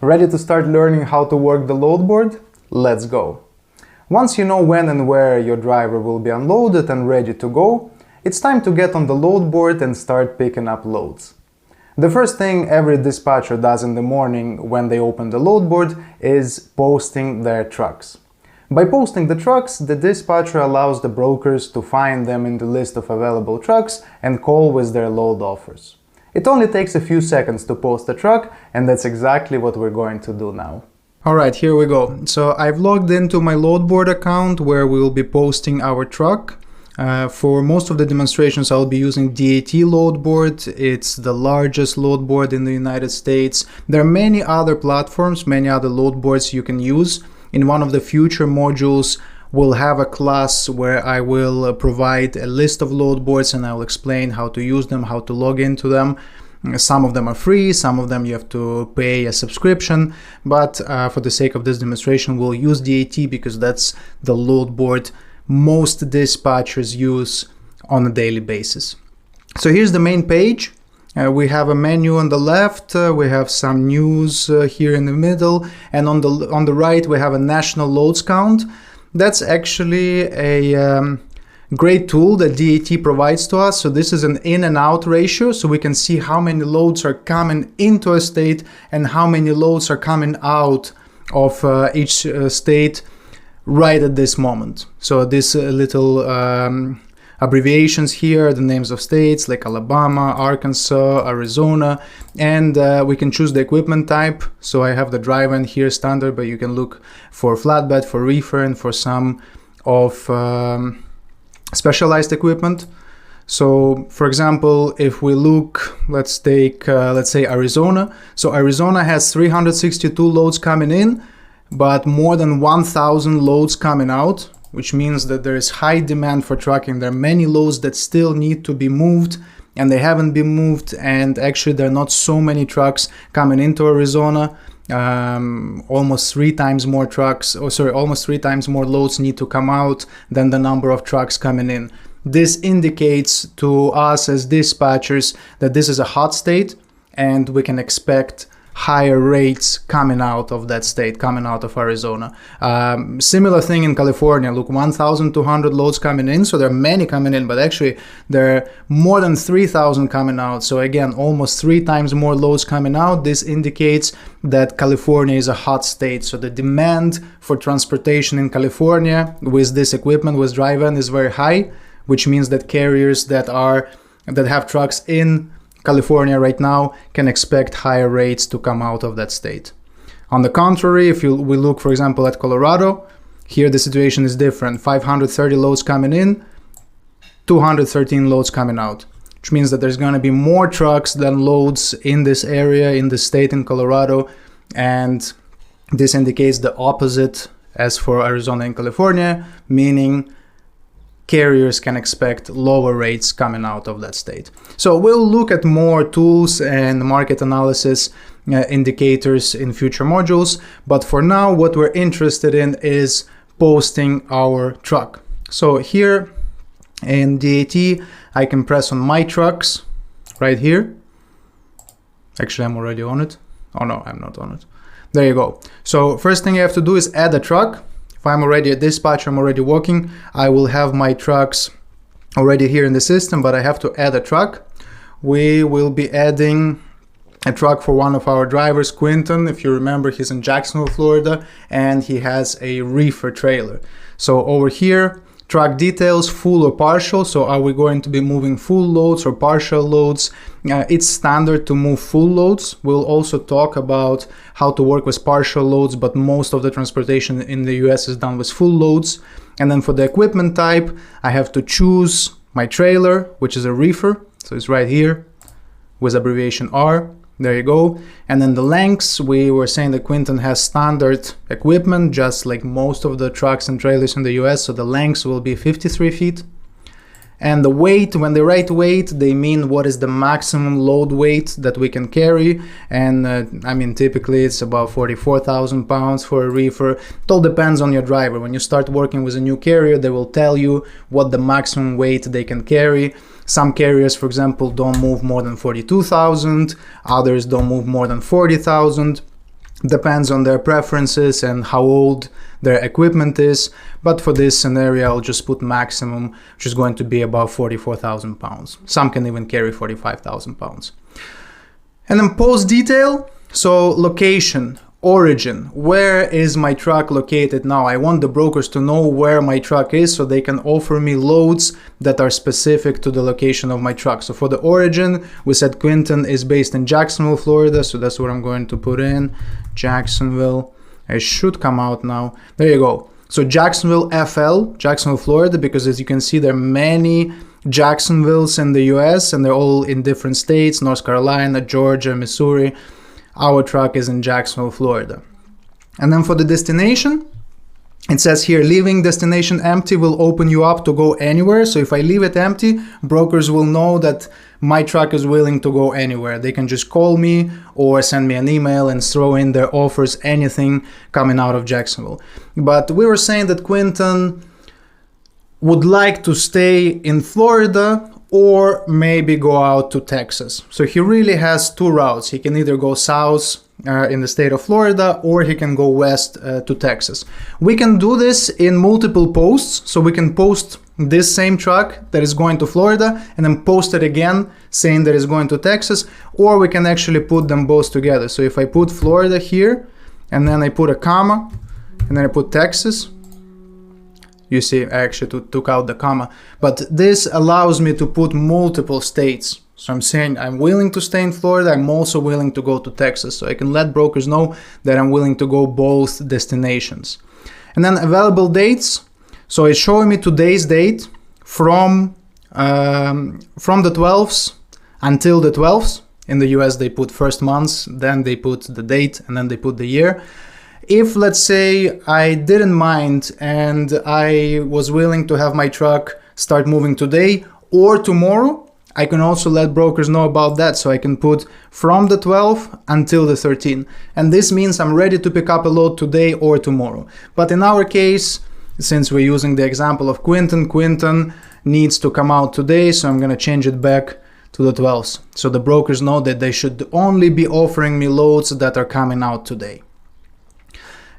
Ready to start learning how to work the load board? Let's go! Once you know when and where your driver will be unloaded and ready to go, it's time to get on the load board and start picking up loads. The first thing every dispatcher does in the morning when they open the load board is posting their trucks. By posting the trucks, the dispatcher allows the brokers to find them in the list of available trucks and call with their load offers. It only takes a few seconds to post a truck, and that's exactly what we're going to do now. Alright, here we go. So I've logged into my load board account where we will be posting our truck. For most of the demonstrations I'll be using DAT load board. It's the largest load board in the United States. There are many other platforms, many other load boards you can use. In one of the future modules we'll have a class where I will provide a list of load boards and I will explain how to use them, how to log into them. Some of them are free, some of them you have to pay a subscription, but for the sake of this demonstration we'll use DAT because that's the load board most dispatchers use on a daily basis. So here's the main page. We have a menu on the left, we have some news here in the middle, and on the right we have a national loads count. That's actually a great tool that DAT provides to us. So this is an in and out ratio, so we can see how many loads are coming into a state and how many loads are coming out of each state right at this moment. So this little abbreviations here, the names of states like Alabama, Arkansas, Arizona, and we can choose the equipment type. So I have the drive in here standard, but you can look for flatbed, for reefer, and for some of specialized equipment. So for example, if we look, let's take let's say Arizona. So Arizona has 362 loads coming in, but more than 1,000 loads coming out, which means that there is high demand for trucking. There are many loads that still need to be moved and they haven't been moved, and actually there are not so many trucks coming into Arizona. Almost three times more loads need to come out than the number of trucks coming in. This indicates to us as dispatchers that this is a hot state and we can expect higher rates coming out of that state, coming out of Arizona. Similar thing in California. Look, 1,200 loads coming in, so there are many coming in, but actually there are more than 3,000 coming out. So again, almost 3 times more loads coming out. This indicates that California is a hot state. So the demand for transportation in California with this equipment, with drive-in, is very high, which means that carriers that have trucks in California right now can expect higher rates to come out of that state. On the contrary, if we look, for example, at Colorado, here the situation is different. 530 loads coming in, 213 loads coming out, which means that there's going to be more trucks than loads in this area, in the state in Colorado, and this indicates the opposite as for Arizona and California, meaning carriers can expect lower rates coming out of that state. So we'll look at more tools and market analysis indicators in future modules, but for now what we're interested in is posting our truck. So here in DAT I can press on my trucks right here. Actually I'm already on it. Oh no, I'm not on it. There you go. So first thing you have to do is add a truck. If I'm already a dispatcher, I'm already working, I will have my trucks already here in the system, but I have to add a truck. We will be adding a truck for one of our drivers, Quinton. If you remember, he's in Jacksonville, Florida, and he has a reefer trailer. So over here, truck details, full or partial. So are we going to be moving full loads or partial loads? It's standard to move full loads. We'll also talk about how to work with partial loads, but most of the transportation in the US is done with full loads. And then for the equipment type, I have to choose my trailer, which is a reefer. So it's right here with abbreviation R. There you go. And then the lengths, we were saying that Quinton has standard equipment, just like most of the trucks and trailers in the US. So the lengths will be 53 feet. And the weight, when they write weight, they mean what is the maximum load weight that we can carry. And I mean, typically it's about 44,000 pounds for a reefer. It all depends on your driver. When you start working with a new carrier, they will tell you what the maximum weight they can carry. Some carriers, for example, don't move more than 42,000. Others don't move more than 40,000. Depends on their preferences and how old their equipment is. But for this scenario, I'll just put maximum, which is going to be about 44,000 pounds. Some can even carry 45,000 pounds. And then post detail. So location, origin, where is my truck located now? I want the brokers to know where my truck is so they can offer me loads that are specific to the location of my truck. So for the origin, we said Quinton is based in Jacksonville, Florida. So that's what I'm going to put in, Jacksonville. It should come out now. There you go. So Jacksonville, FL, Jacksonville, Florida, because as you can see, there are many Jacksonvilles in the US and they're all in different states, North Carolina, Georgia, Missouri. Our truck is in Jacksonville, Florida. And then for the destination, it says here, leaving destination empty will open you up to go anywhere. So if I leave it empty, brokers will know that my truck is willing to go anywhere. They can just call me or send me an email and throw in their offers, anything coming out of Jacksonville. But we were saying that Quinton would like to stay in Florida or maybe go out to Texas. So he really has two routes. He can either go south in the state of Florida, or he can go west to Texas. We can do this in multiple posts. So we can post this same truck that is going to Florida and then post it again saying that it's going to Texas, or we can actually put them both together. So if I put Florida here and then I put a comma and then I put Texas, you see, I actually took out the comma, but this allows me to put multiple states. So I'm saying I'm willing to stay in Florida. I'm also willing to go to Texas. So I can let brokers know that I'm willing to go both destinations. And then available dates. So it's showing me today's date from the 12th until the 12th. In the US, they put first months, then they put the date, and then they put the year. If, let's say, I didn't mind and I was willing to have my truck start moving today or tomorrow, I can also let brokers know about that. So I can put from the 12th until the 13th. And this means I'm ready to pick up a load today or tomorrow. But in our case, since we're using the example of Quinton needs to come out today. So I'm going to change it back to the 12th. So the brokers know that they should only be offering me loads that are coming out today.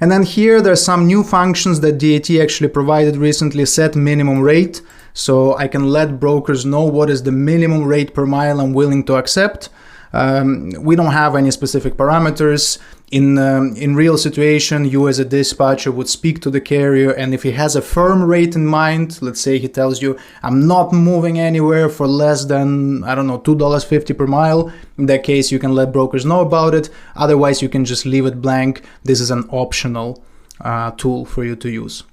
And then here there's some new functions that DAT actually provided recently. Set minimum rate. So I can let brokers know what is the minimum rate per mile I'm willing to accept. We don't have any specific parameters. In real situation, you as a dispatcher would speak to the carrier, and if he has a firm rate in mind, let's say he tells you, I'm not moving anywhere for less than, I don't know, $2.50 per mile. In that case, you can let brokers know about it. Otherwise, you can just leave it blank. This is an optional tool for you to use.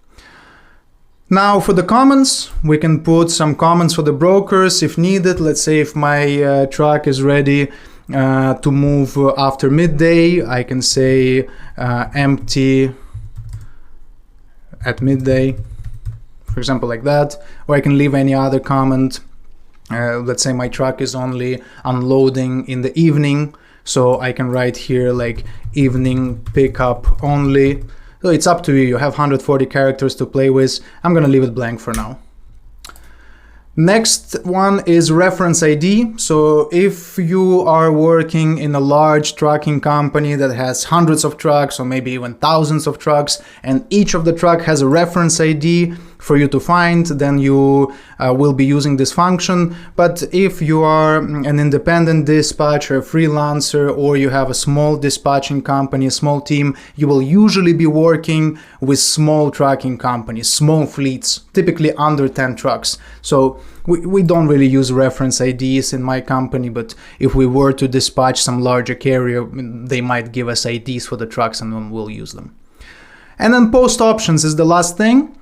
Now for the comments, we can put some comments for the brokers if needed. Let's say if my truck is ready to move after midday, I can say empty at midday, for example, like that. Or I can leave any other comment. Let's say my truck is only unloading in the evening, so I can write here like evening pickup only. So it's up to you. You have 140 characters to play with. I'm gonna leave it blank for now. Next one is reference ID. So if you are working in a large trucking company that has hundreds of trucks or maybe even thousands of trucks, and each of the truck has a reference ID for you to find, then you will be using this function. But if you are an independent dispatcher, a freelancer, or you have a small dispatching company, a small team, you will usually be working with small trucking companies, small fleets, typically under 10 trucks. So we don't really use reference IDs in my company, but if we were to dispatch some larger carrier, they might give us IDs for the trucks and then we'll use them. And then post options is the last thing.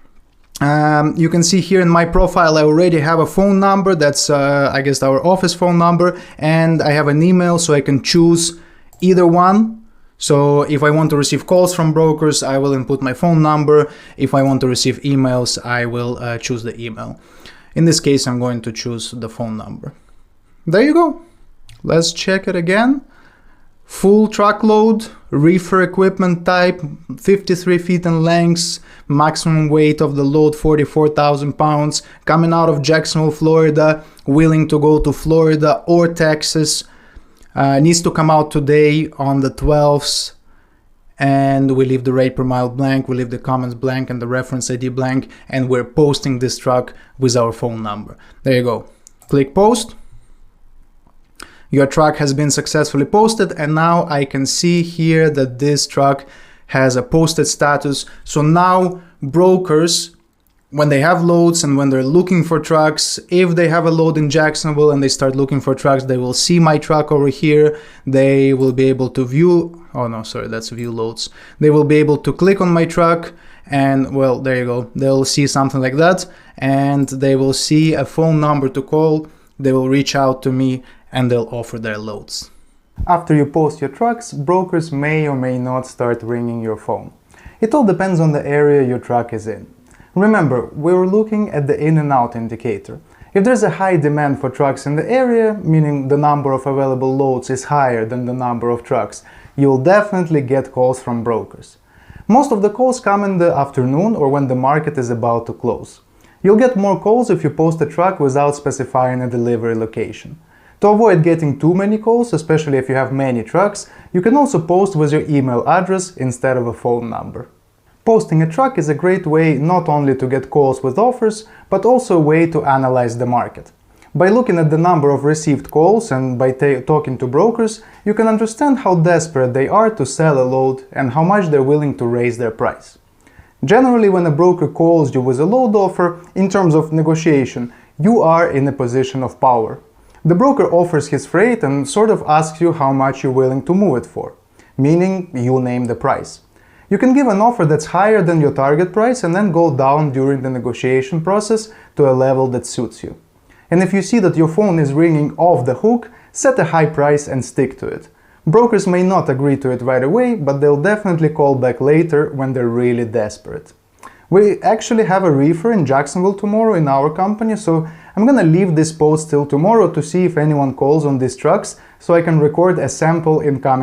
You can see here in my profile, I already have a phone number. That's, I guess, our office phone number. And I have an email, so I can choose either one. So if I want to receive calls from brokers, I will input my phone number. If I want to receive emails, I will choose the email. In this case, I'm going to choose the phone number. There you go. Let's check it again. Full truckload, reefer equipment type, 53 feet in length, maximum weight of the load 44,000 pounds, coming out of Jacksonville, Florida, willing to go to Florida or Texas, needs to come out today on the 12th and we leave the rate per mile blank, we leave the comments blank and the reference ID blank, and we're posting this truck with our phone number. There you go. Click post. Your truck has been successfully posted, and now I can see here that this truck has a posted status. So now brokers, when they have loads and when they're looking for trucks, if they have a load in Jacksonville and they start looking for trucks, they will see my truck over here. They will be able to view, oh no, sorry, that's view loads. They will be able to click on my truck and, well, there you go. They'll see something like that, and they will see a phone number to call. They will reach out to me and they'll offer their loads. After you post your trucks, brokers may or may not start ringing your phone. It all depends on the area your truck is in. Remember, we're looking at the in and out indicator. If there's a high demand for trucks in the area, meaning the number of available loads is higher than the number of trucks, you'll definitely get calls from brokers. Most of the calls come in the afternoon or when the market is about to close. You'll get more calls if you post a truck without specifying a delivery location. To avoid getting too many calls, especially if you have many trucks, you can also post with your email address instead of a phone number. Posting a truck is a great way not only to get calls with offers, but also a way to analyze the market. By looking at the number of received calls and by talking to brokers, you can understand how desperate they are to sell a load and how much they're willing to raise their price. Generally, when a broker calls you with a load offer, in terms of negotiation, you are in a position of power. The broker offers his freight and sort of asks you how much you're willing to move it for, meaning you name the price. You can give an offer that's higher than your target price and then go down during the negotiation process to a level that suits you. And if you see that your phone is ringing off the hook, set a high price and stick to it. Brokers may not agree to it right away, but they'll definitely call back later when they're really desperate. We actually have a reefer in Jacksonville tomorrow in our company, so I'm gonna leave this post till tomorrow to see if anyone calls on these trucks, so I can record a sample incoming.